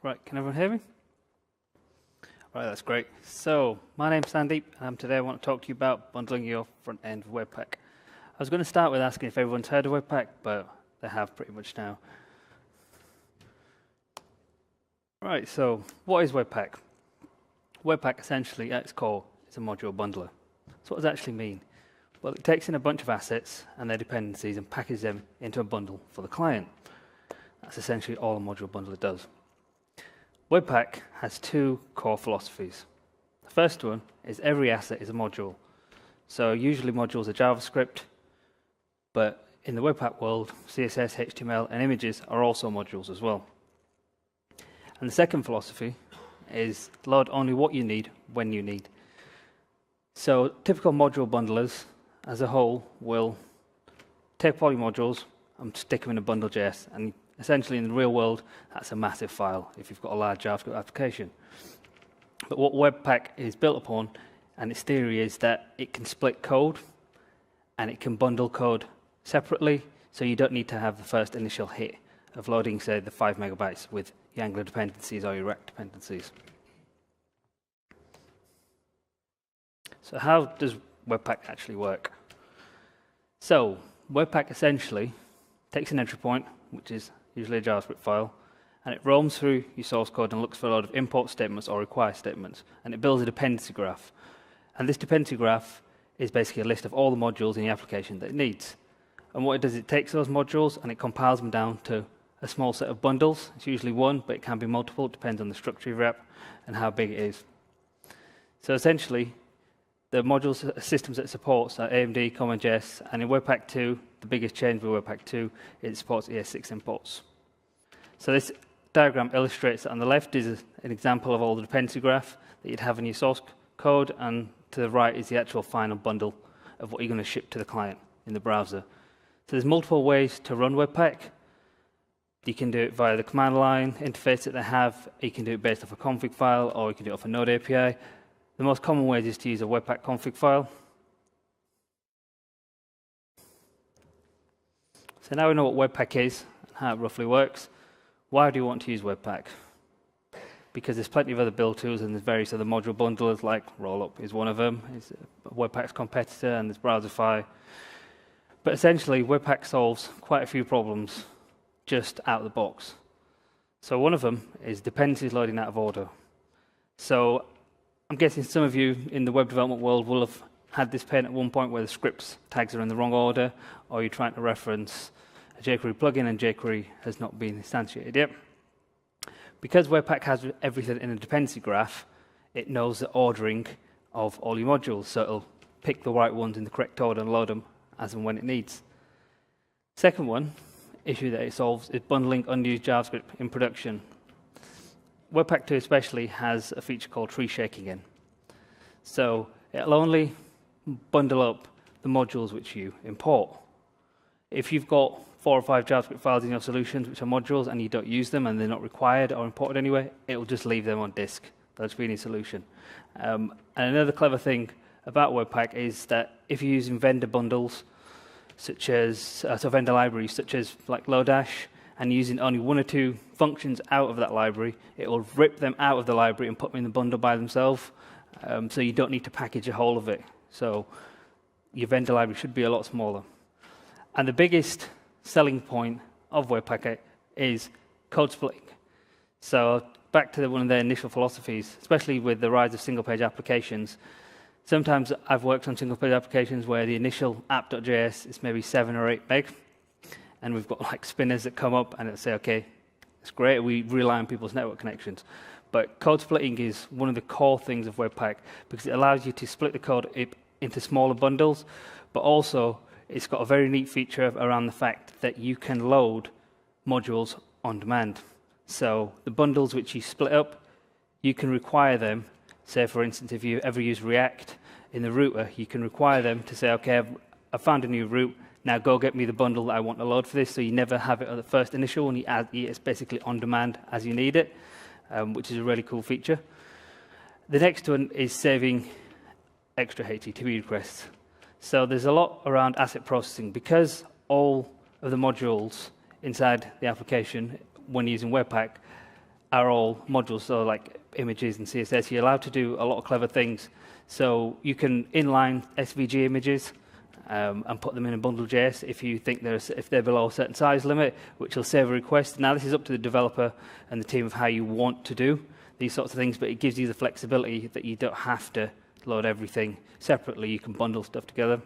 Right, can everyone hear me? Right, that's great. So, my name's Sandeep, and today I want to talk to you about bundling your front end of Webpack. I was going to start with asking if everyone's heard of Webpack, but they have pretty much now. Right, so what is Webpack? Webpack essentially, at its core, is a module bundler. So what does that actually mean? Well, it takes in a bunch of assets and their dependencies and packages them into a bundle for the client. That's essentially all a module bundler does. Webpack has two core philosophies. The first one is every asset is a module. So usually modules are JavaScript, but in the Webpack world, CSS, HTML, and images are also modules as well. And the second philosophy is load only what you need when you need. So typical module bundlers as a whole will take poly modules and stick them in a bundle.js, and essentially in the real world that's a massive file if you've got a large JavaScript application. But what Webpack is built upon, and its theory, is that it can split code and it can bundle code separately, so you don't need to have the first initial hit of loading, say, the 5 megabytes with your Angular dependencies or your React dependencies. So how does Webpack actually work? So Webpack essentially takes an entry point, which is usually a JavaScript file, and it roams through your source code and looks for a lot of import statements or require statements, and it builds a dependency graph. And this dependency graph is basically a list of all the modules in the application that it needs. And what it does, it takes those modules and it compiles them down to a small set of bundles. It's usually one, but it can be multiple. It depends on the structure of your app and how big it is. So essentially, the modules systems that it supports are AMD, CommonJS, and in Webpack 2, the biggest change with Webpack 2 is it supports ES6 imports. So this diagram illustrates that on the left is an example of all the dependency graph that you'd have in your source code, and to the right is the actual final bundle of what you're going to ship to the client in the browser. So there's multiple ways to run Webpack. You can do it via the command line interface that they have. You can do it based off a config file, or you can do it off a Node API. The most common way is to use a Webpack config file. So now we know what Webpack is and how it roughly works. Why do you want to use Webpack? Because there's plenty of other build tools and there's various other module bundlers, like Rollup is one of them. It's Webpack's competitor, and there's Browserify. But essentially, Webpack solves quite a few problems just out of the box. So one of them is dependencies loading out of order. So I'm guessing some of you in the web development world will have had this pain at one point where the scripts tags are in the wrong order, or you're trying to reference a jQuery plugin and jQuery has not been instantiated yet. Because Webpack has everything in a dependency graph, it knows the ordering of all your modules, so it'll pick the right ones in the correct order and load them as and when it needs. Second issue that it solves is bundling unused JavaScript in production. Webpack 2 especially has a feature called tree shaking in. So it'll only bundle up the modules which you import. If you've got 4 or 5 JavaScript files in your solutions which are modules and you don't use them and they're not required or imported anyway, it will just leave them on disk. They'll just be in your solution. And another clever thing about Webpack is that if you're using vendor bundles, such as so vendor libraries such as like Lodash, and using only 1 or 2 functions out of that library, it will rip them out of the library and put them in the bundle by themselves. So you don't need to package a whole of it. So your vendor library should be a lot smaller. And the biggest selling point of Webpack is code splitting. So back to one of their initial philosophies, especially with the rise of single-page applications. Sometimes I've worked on single-page applications where the initial app.js is maybe 7 or 8 meg, and we've got like spinners that come up and it'll say, okay, it's great, we rely on people's network connections. But code splitting is one of the core things of Webpack because it allows you to split the code into smaller bundles, but also it's got a very neat feature around the fact that you can load modules on demand. So the bundles which you split up, you can require them. Say, for instance, if you ever use React in the router, you can require them to say, okay, I've found a new route, now go get me the bundle that I want to load for this, so you never have it at the first initial, and it's basically on demand as you need it, which is a really cool feature. The next one is saving extra HTTP requests. So there's a lot around asset processing. Because all of the modules inside the application, when using Webpack, are all modules, so like images and CSS. You're allowed to do a lot of clever things. So you can inline SVG images and put them in a bundle.js if you think if they're below a certain size limit, which will save a request. Now, this is up to the developer and the team of how you want to do these sorts of things, but it gives you the flexibility that you don't have to load everything separately. You can bundle stuff together.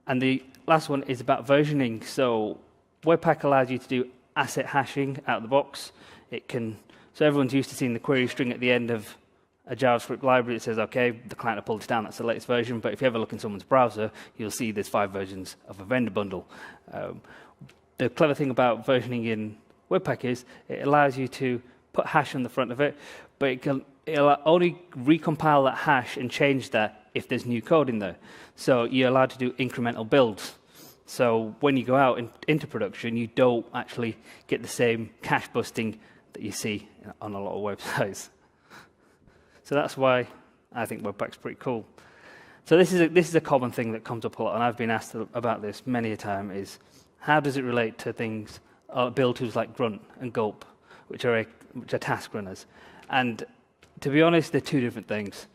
And the last one is about versioning. So Webpack allows you to do asset hashing out of the box. So everyone's used to seeing the query string at the end of a JavaScript library that says, OK, the client will pull this down, that's the latest version. But if you ever look in someone's browser, you'll see there's 5 versions of a vendor bundle. The clever thing about versioning in Webpack is it allows you to put hash on the front of it, but it'll only recompile that hash and change that if there's new code in there. So you're allowed to do incremental builds. So when you go out into production, you don't actually get the same cache busting that you see on a lot of websites. So that's why I think Webpack's pretty cool. So this is a common thing that comes up a lot, and I've been asked about this many a time, is how does it relate to things, build tools like Grunt and Gulp, which are task runners? And to be honest, they're 2 different things.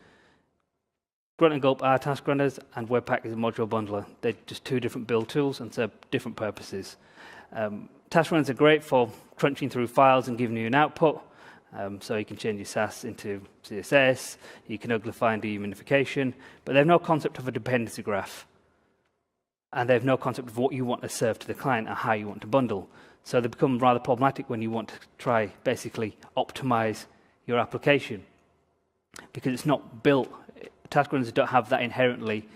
Grunt and Gulp are task runners, and Webpack is a module bundler. They're just 2 different build tools and serve different purposes. Task runners are great for crunching through files and giving you an output. So you can change your Sass into CSS, you can uglify and do your minification, but they have no concept of a dependency graph. And they have no concept of what you want to serve to the client and how you want to bundle. So they become rather problematic when you want to try, basically, optimize your application. Because it's not built, task runners don't have that inherently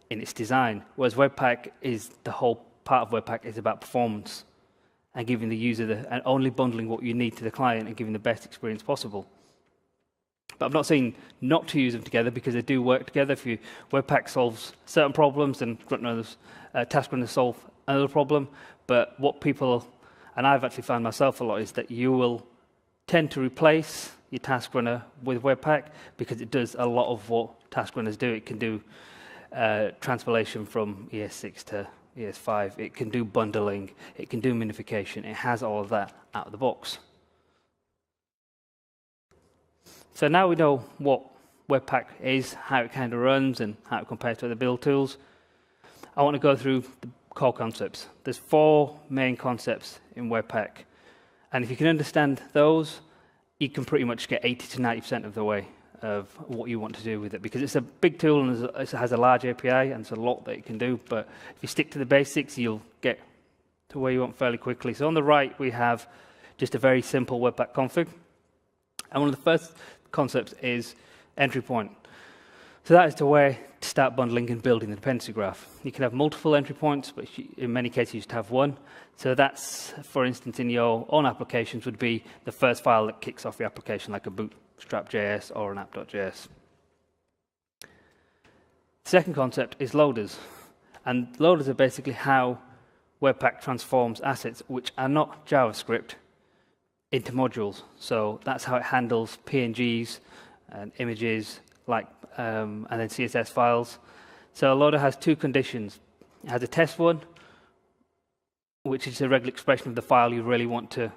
in its design. Whereas Webpack the whole part of Webpack is about performance and giving the user and only bundling what you need to the client and giving the best experience possible. But I'm not saying not to use them together, because they do work together. If Webpack solves certain problems and task runners solve another problem. But what people, and I've actually found myself a lot, is that you will tend to replace your task runner with Webpack because it does a lot of what task runners do. It can do transpilation from ES6 to ES5. It can do bundling. It can do minification. It has all of that out of the box. So now we know what Webpack is, how it kind of runs, and how it compares to other build tools. I want to go through the core concepts. There's 4 main concepts in Webpack. And if you can understand those, you can pretty much get 80 to 90% of the way of what you want to do with it, because it's a big tool and it has a large API and there's a lot that it can do. But if you stick to the basics, you'll get to where you want fairly quickly. So on the right, we have just a very simple Webpack config. And one of the first concepts is entry point. So that is the way to start bundling and building the dependency graph. You can have multiple entry points, but in many cases you just have one. So that's, for instance, in your own applications would be the first file that kicks off your application, like a bootstrap.js or an app.js. Second concept is loaders. And loaders are basically how Webpack transforms assets, which are not JavaScript, into modules. So that's how it handles PNGs and images, and then CSS files. So a loader has 2 conditions. It has a test one, which is a regular expression of the file you really want to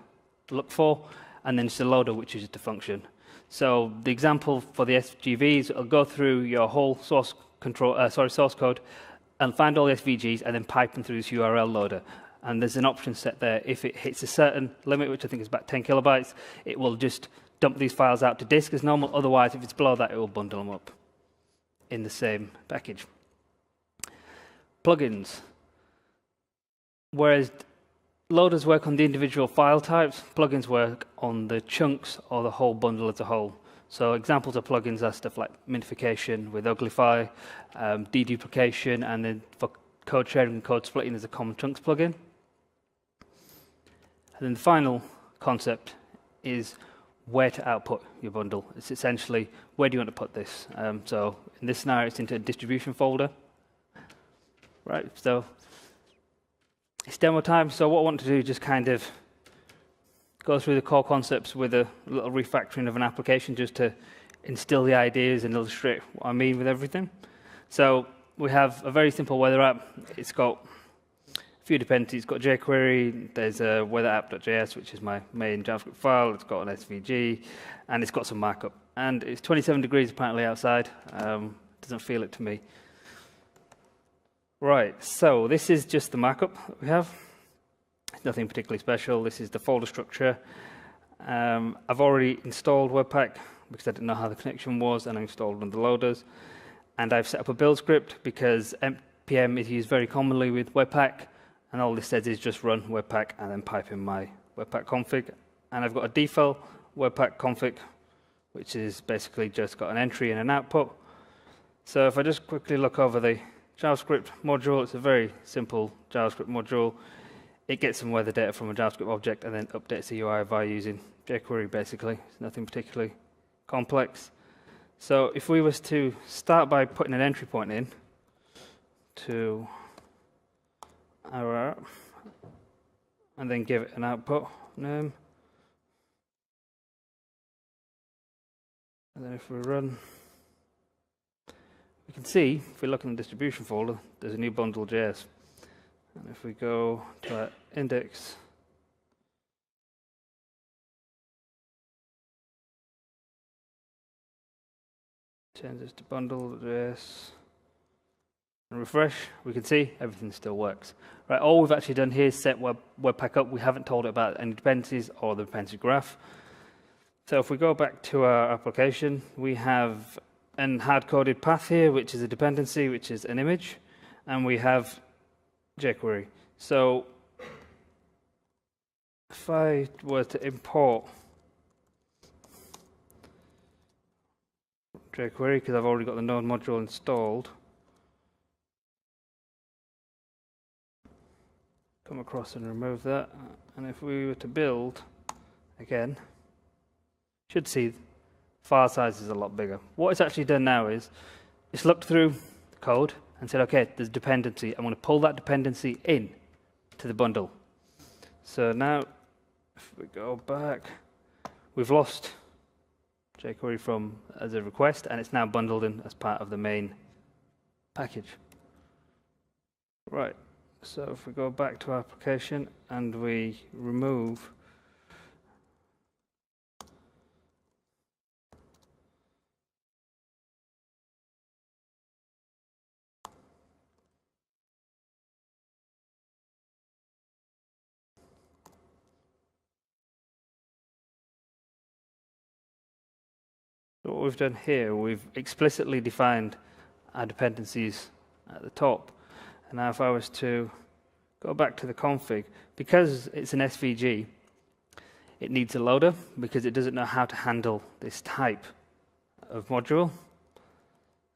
look for, and then it's a loader, which is just a function. So the example for the SGVs, it'll go through your whole source code and find all the SVGs and then pipe them through this URL loader. And there's an option set there. If it hits a certain limit, which I think is about 10 kilobytes, it will just dump these files out to disk as normal. Otherwise, if it's below that, it will bundle them up in the same package. Plugins. Whereas loaders work on the individual file types, plugins work on the chunks or the whole bundle as a whole. So examples of plugins are stuff like minification with Uglify, deduplication, and then for code sharing and code splitting, there's a common chunks plugin. And then the final concept is where to output your bundle. It's essentially, where do you want to put this? So in this scenario, it's into a distribution folder. Right, so it's demo time. So what I want to do is just kind of go through the core concepts with a little refactoring of an application just to instill the ideas and illustrate what I mean with everything. So we have a very simple weather app. It's got few dependencies. It's got jQuery, there's a weatherapp.js, which is my main JavaScript file. It's got an SVG, and it's got some markup. And it's 27 degrees apparently outside. Doesn't feel it to me. Right, so this is just the markup that we have. It's nothing particularly special. This is the folder structure. I've already installed Webpack because I didn't know how the connection was, and I installed one of the loaders. And I've set up a build script because npm is used very commonly with Webpack, and all this says is just run Webpack and then pipe in my Webpack config. And I've got a default Webpack config, which is basically just got an entry and an output. So if I just quickly look over the JavaScript module, it's a very simple JavaScript module. It gets some weather data from a JavaScript object and then updates the UI via using jQuery, basically. It's nothing particularly complex. So if we was to start by putting an entry point in to our app, and then give it an output name, and then if we run, we can see, if we look in the distribution folder, there's a new bundle.js. And if we go to our index, change this to bundle.js, and refresh, we can see everything still works. Right, all we've actually done here is set Webpack up. We haven't told it about any dependencies or the dependency graph. So if we go back to our application, we have an hard-coded path here, which is a dependency, which is an image, and we have jQuery. So if I were to import jQuery, because I've already got the node module installed, come across and remove that, and if we were to build again, should see file size is a lot bigger. What it's actually done now is it's looked through the code and said, okay, there's a dependency. I'm going to pull that dependency in to the bundle. So now, if we go back, we've lost jQuery from as a request, and it's now bundled in as part of the main package. Right. So if we go back to our application and we remove So what we've done here, we've explicitly defined our dependencies at the top. And now if I was to go back to the config, because it's an SVG, it needs a loader because it doesn't know how to handle this type of module.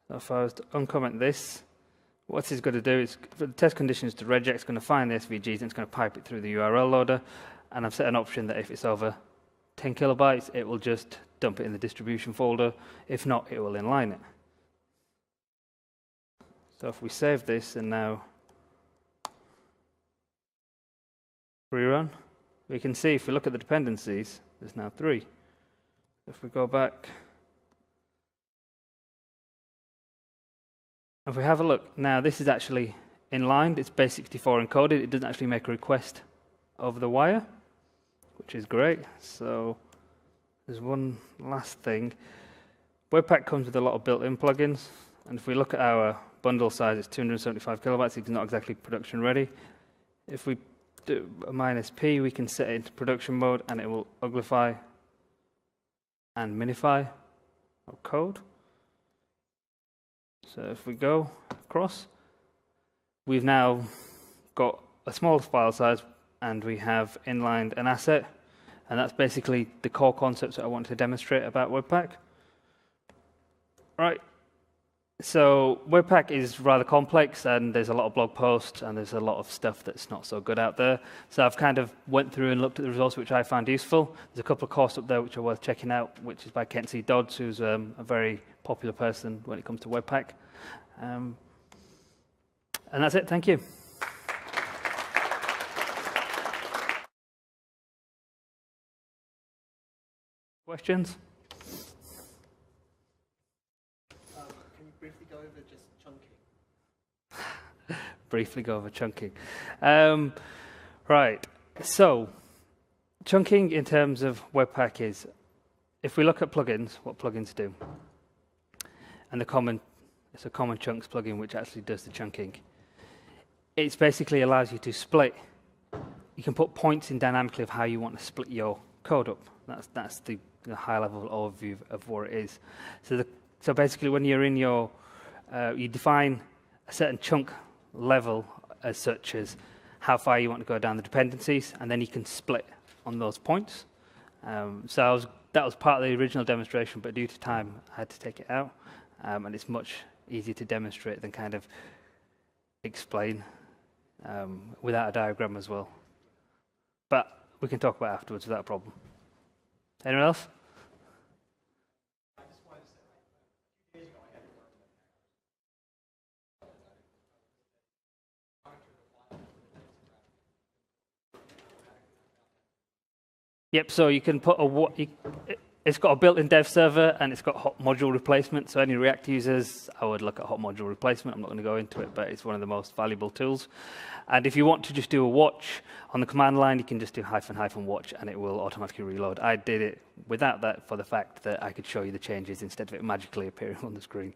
So if I was to uncomment this, what it's going to do is, for the test conditions to regex, it's going to find the SVGs and it's going to pipe it through the URL loader. And I've set an option that if it's over 10 kilobytes, it will just dump it in the distribution folder. If not, it will inline it. So if we save this and now rerun, we can see if we look at the dependencies, there's now 3. If we go back, if we have a look, now this is actually inlined, it's base64 encoded, it doesn't actually make a request over the wire, which is great. So there's one last thing. Webpack comes with a lot of built-in plugins, and if we look at our bundle size, it's 275 kilobytes, it's not exactly production ready. If we do a -p, we can set it into production mode, and it will uglify and minify our code. So if we go across, we've now got a small file size, and we have inlined an asset. And that's basically the core concepts that I want to demonstrate about Webpack. Right. So Webpack is rather complex, and there's a lot of blog posts, and there's a lot of stuff that's not so good out there. So I've kind of went through and looked at the results which I found useful. There's a couple of courses up there which are worth checking out, which is by Kent C. Dodds, who's a very popular person when it comes to Webpack. And that's it. Thank you. Questions? Can you briefly go over just chunking? briefly go over chunking. Right, so chunking in terms of Webpack is, if we look at plugins, what plugins do, and it's a common chunks plugin which actually does the chunking. It basically allows you to split. You can put points in dynamically of how you want to split your code up. That's the high-level overview of what it is. So basically, when you're in your, you define a certain chunk level as such as how far you want to go down the dependencies, and then you can split on those points. That was part of the original demonstration, but due to time, I had to take it out. And it's much easier to demonstrate than kind of explain without a diagram as well. But we can talk about it afterwards without a problem. Anyone else? Yep, so you can put it's got a built-in dev server and it's got hot module replacement. So any React users, I would look at hot module replacement. I'm not going to go into it, but it's one of the most valuable tools. And if you want to just do a watch on the command line, you can just do -- watch and it will automatically reload. I did it without that for the fact that I could show you the changes instead of it magically appearing on the screen.